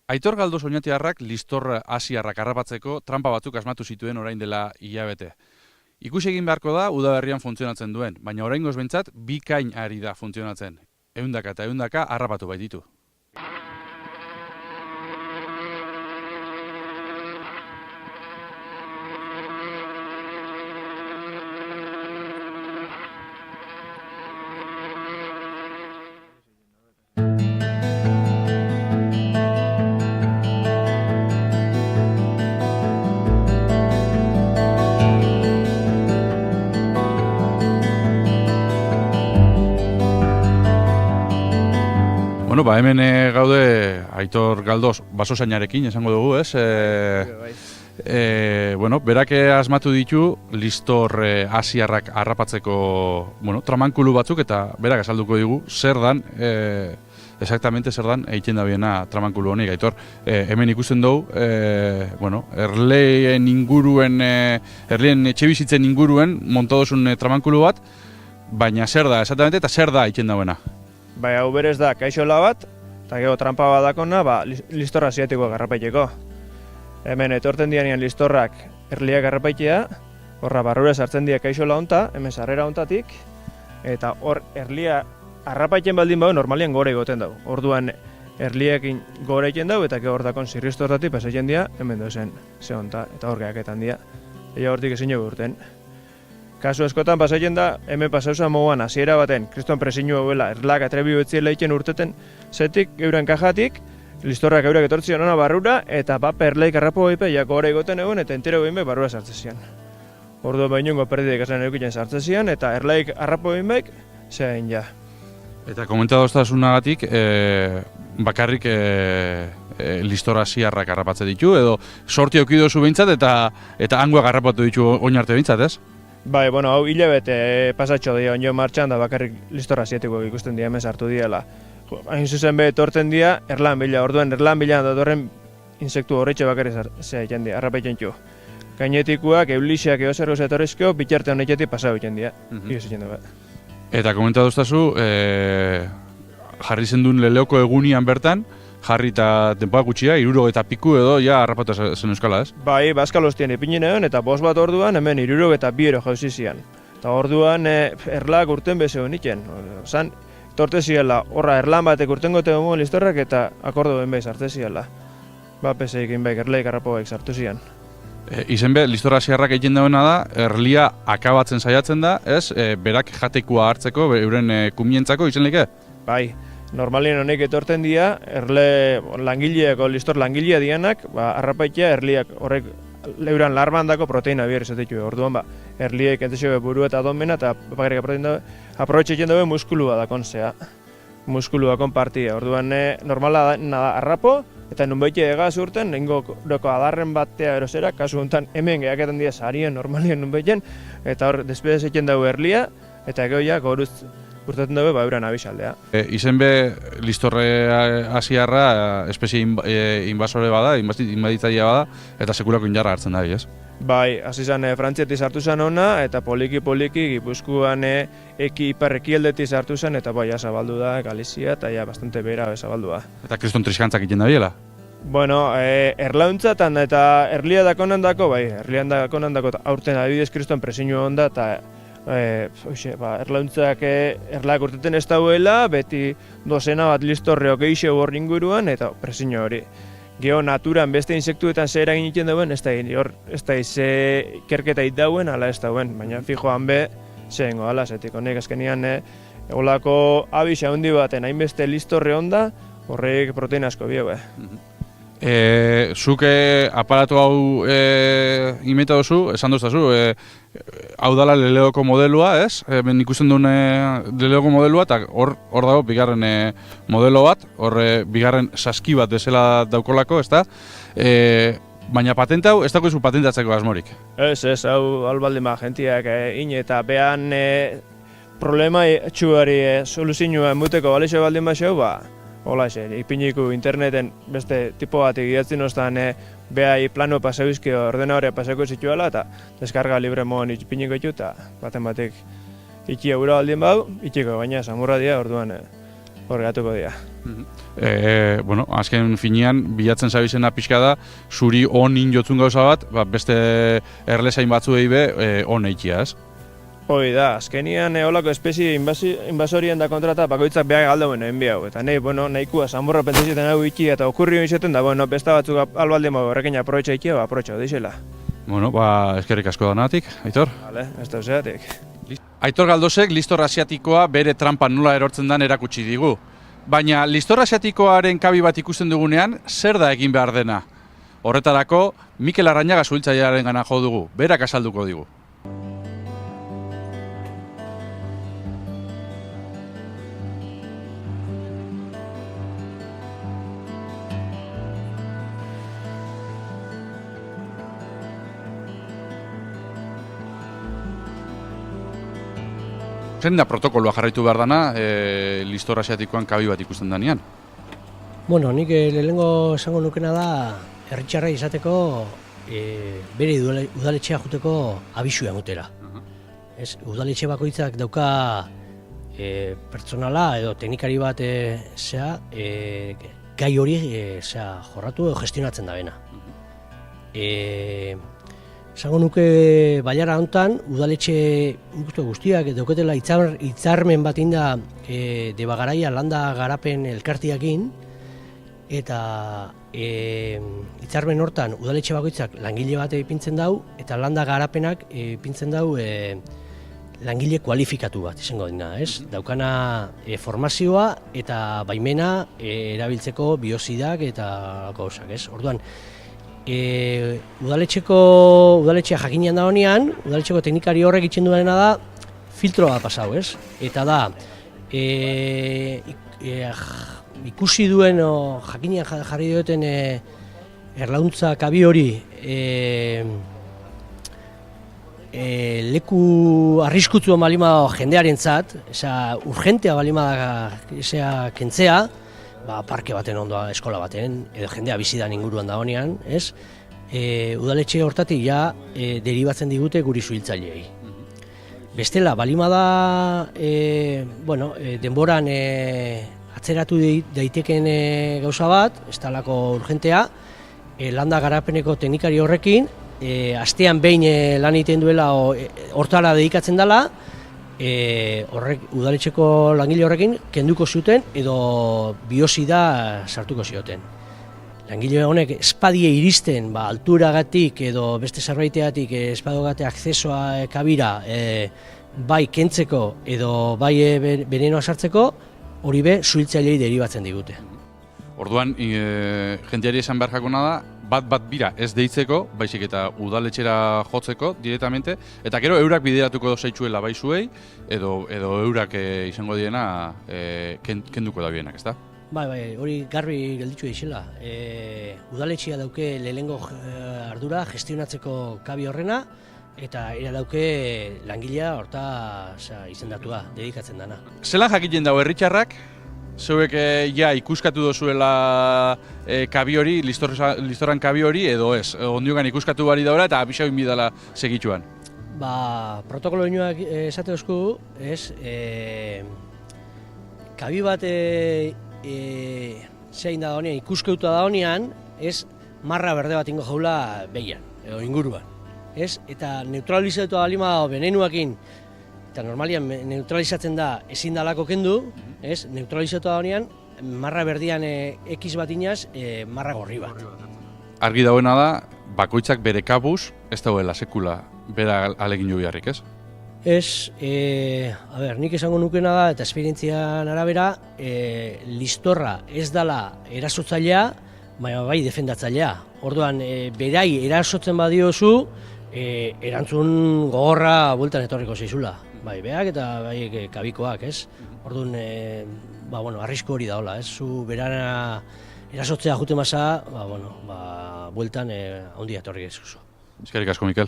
Aitor Galdos oñatiarrak listor asiarrak harrapatzeko tranpa batzuk asmatu zituen orain dela hilabete. Ikusi egin beharko da udaberrian funtzionatzen duen, baina oraingoz behintzat bikain ari da funtzionatzen. Ehundaka eta ehundaka harrapatu baititu. Bueno, hemen gaude Aitor Galdos basozainarekin, esango dugu, ez? Bueno, berak asmatu ditu listor asiarrak harrapatzeko, tramankulu batzuk, eta berak azalduko digu zer dan, exactamente zer dan egiten da biena tramankulu honek. Aitor, hemen ikusten dugu, erleen inguruen, erleen etxebizitzen inguruen montadozun tramankulu bat, baina zer da, exactamente, eta zer da egiten da biena. Bai, hau berez da kaixola bat, eta gero trampa bat dakona, listorra asiatikoak garrapaiteko. Hemen etorten dianean listorrak erliak garrapaitea, horra barrura sartzen dira kaixola honta, hemen sarrera hontatik, eta hor erlia harrapaiten baldin bau, normalian gore egoten dugu. Orduan erliekin gore egiten dugu, eta hor dakon zirristortatik pasatzen dira, hemen dozen ze honta, eta hor gehaketan dira. Ega hortik ezin jogu urten. Kasu askotan pasatzen da, hemen pasauza moguan hasiera baten, kriston presiñu hauela, erlak atrebi betziela egiten urteten zetik, euren kajatik, listorrak eurak etortzion ona barrura, eta perleik harrapo gaipe, jako gore egoten egon, eta entero egin behar barrura sartzen zian. Ordu bainungo perdidik esan eukitzen sartzen zian, eta erlaik harrapo egin behar, zein ja. Eta komentadoztasunagatik, bakarrik listor asiarrak harrapatze ditu, edo sorti aukidozu behintzat, eta hangoak harrapatu ditu oin arte behintzat, ez? Bai, hau hilabete pasatxo dira onjo martxan da bakarrik listor asiatikoak ikusten dira hemen sartu diela. Hain zuzen be etorten dira erlan bila, orduan erlan bila datorren insektu horretxe bakarrik egiten dira, harrapaiten txu. Gainetikuak, eulixeak eozergoz etorrizko, bitxarte honetetik pasau egiten dira, Eta komentadoztazu, jarri zendun leleoko egunian bertan, jarri eta denpoa gutxia, 60 eta piku edo, ja harrapatu zen euskala, ez? Bai, Baskalostien ipinen egon, eta 5 bat orduan hemen 60 eta 2 jauzi zian. Eta orduan erlak urten beze honiken. Osan, torte ziela, horra erlan batek urten gote gomu listorrak eta akordo ben behiz hartze ziela. Peseik inbaik erleik harrapoak sartu zian. Izen be, listor asiarrak egiten dauena da, erlia akabatzen saiatzen da, ez? Berak jatekua hartzeko, euren kumientzako izen leke? Bai. Normalien honek etorten dira, erle langileako, listor langilea dianak, harrapaitea erliak horrek leuran larmandako proteina bihar izatetu. Orduan, erliek entzio buru eta donbena, eta bakarrik proteina aprobetxetzen dabe muskulua dakon zea. Muskulua konpartia. Orduan, normala da harrapo, eta nunbaite egaz urten, nengo adarren batea erosera, kasu honetan hemen gehaketan dira sarien normalien nunbaiten, eta hor, despedez egiten dago erlia, eta gehoiak goruz urtatzen dago euran abisaldea. Izen be, listorre asiarra espezie invasore bada, inbaditzailea bada, eta sekulako injarra hartzen da, ez? Bai, hasi zan Frantziatik sartu zen ona, eta poliki Gipuzkoan ipar-ekialdetik sartu zen, eta bai, zabaldu da Galizia, eta ja, bastante bera zabaldu da. Eta kriston triskantzak egiten da biela? Bueno, erlauntzatan eta erlia dakonan dako, bai, erlian dakonan dako, aurten adibidez kriston presiñu onda, eta erlauntzak erlak urteten ez dauela, beti dozena bat listorreok eixe hor inguruan, eta presiño hori. Geo naturan beste insektuetan zer egin egiten dauen, ez da ize ikerketa dauen, ala ez dauen, baina fijoan be, zehengo ala, zetik honek azkenian olako abisa handi baten hainbeste listorre onda, horrek proteina asko bio, Zuk aparatu hau imeta duzu, esan duztazu, hau dala leleoko modelua, ez? Ben ikusten duen leleoko modelua, eta hor dago bigarren modelo bat, hor bigarren saski bat bezala daukolako, ez da? Baina patente hau, ez dago izu patentatzeko asmorik? Ez, hau albaldin ba, jentiak eta behan problema txuari soluzinua muteko balixo baldin bat xau, hola ipiniku interneten beste tipo bat egidatzen oztan behai plano pasauizki ordenadorea pasako zituela eta deskarga libre moan ipiniko ditu eta baten batek iki euro aldien bau, itxiko baina samurra dira orduan hor gatuko dira. Bueno, azken finean, bilatzen zabizena pixka da, zuri onin jotzun gauza bat, beste erlezain batzuei be on eikia, ez? Hoi da, azkenian holako espezie inbasorien da kontrata bakoitzak behar galdauen egin bihau. Eta nahi, nahikua zanborra pentsazioetan hau iki eta okurri hori izaten da, besta batzuk albalde mago horrekin aprobetxa ikia, aprobetxa deixela. Bueno, eskerrik asko danatik, Aitor. Vale, ez da useatik. Aitor Galdosek listor asiatikoa bere trampan nola erortzen dan erakutsi digu. Baina listor asiatikoaren kabi bat ikusten dugunean, zer da egin behar dena? Horretarako, Mikel Arrañaga suhiltzailearen gana jo dugu, berak azalduko digu. Zein da protokoloa jarraitu behar dana listor asiatikoan kabi bat ikusten danean? Bueno, nik lehenengo esango nukena da herritxarra izateko bere udaletxea juteko abisua emotera. Udaletxe bakoitzak dauka pertsonala edo teknikari bat gai hori jorratu edo gestionatzen da bena. Esango nuke bailara honetan, udaletxe guztiak dauketela hitzarmen bat inda Debagaraia landa garapen elkartiakin, eta hitzarmen hortan udaletxe bakoitzak langile bat ipintzen dau, eta landa garapenak ipintzen dau langile kualifikatu bat izango dina, ez? Daukana formazioa eta baimena erabiltzeko biozidak eta gauzak, ez? Orduan, udaletxea jakinean da honean, udaletxeko teknikari horrek itxen duena da filtro bat pasau, ez? Eta da, ikusi duen, jakinean jarri duten erlauntza kabi hori leku arriskutzu balima jendearen zat, urgentea balima kentzea, parke baten ondoa, eskola baten, edo jendea bizidan inguruan da honean, ez? Udaletxe hortatik deribatzen digute guri suhiltzaileei. Bestela, balima da, denboran atzeratu daiteken gauza bat, ez talako urgentea, landa garapeneko teknikari horrekin, astean behin lan egiten duela hortara dedikatzen dela, udaletxeko langile horrekin kenduko zuten edo biozida sartuko zioten. Langile honek espadie iristen, alturagatik edo beste zerbaiteatik espadogate akzesoa kabira bai kentzeko edo bai benenoa sartzeko, hori be suhiltzaileei deribatzen digute. Orduan, jendeari esan behar jakona da, bat bira ez deitzeko, baizik eta udaletxera jotzeko directamente, eta gero eurak bideratuko zaitxuela bai zuei, edo eurak izango diena kenduko da bienak, ezta? Bai, hori garbi gelditu deixela. Udaletxea dauke lehenengo ardura gestionatzeko kabi horrena, eta era dauke langilea horta izendatua, dedikatzen dana. Zelan jakiten dago herritxarrak? Zeuek ikuskatu dozuela kabi hori, listoran kabi hori, edo ez? Ondiogan ikuskatu bari daura eta abisa egin bidala segitxuan? Protokolo inoak esate dozku, ez? Kabi bat zein da honean, ikuskauta da honean, ez? Marra berde bat ingo jaula behian, edo inguruan. Ez? Eta neutralizatu balima benenuakin, eta normalian neutralizatzen da ezin dalako kendu, ez? Neutralizatu da honean, marra berdian X bat inaz, marra gorri bat. Argi dauena da, bakoitzak bere kabuz, ez dauela sekula bera alegin jo biharrik, ez? Ez, nik esango nukena da, eta esperientzian arabera, listorra ez dala erasotzailea, baina bai defendatzailea. Orduan, berai erasotzen badiozu, erantzun gogorra bueltan etorriko zaizula. Bai, beak eta bai kabikoak, ez? Orduan, arrisku hori daola, ez? Zu berana erasotzea jute masa, bueltan ondia etorri ezuzu. Eskerrik asko, Mikel.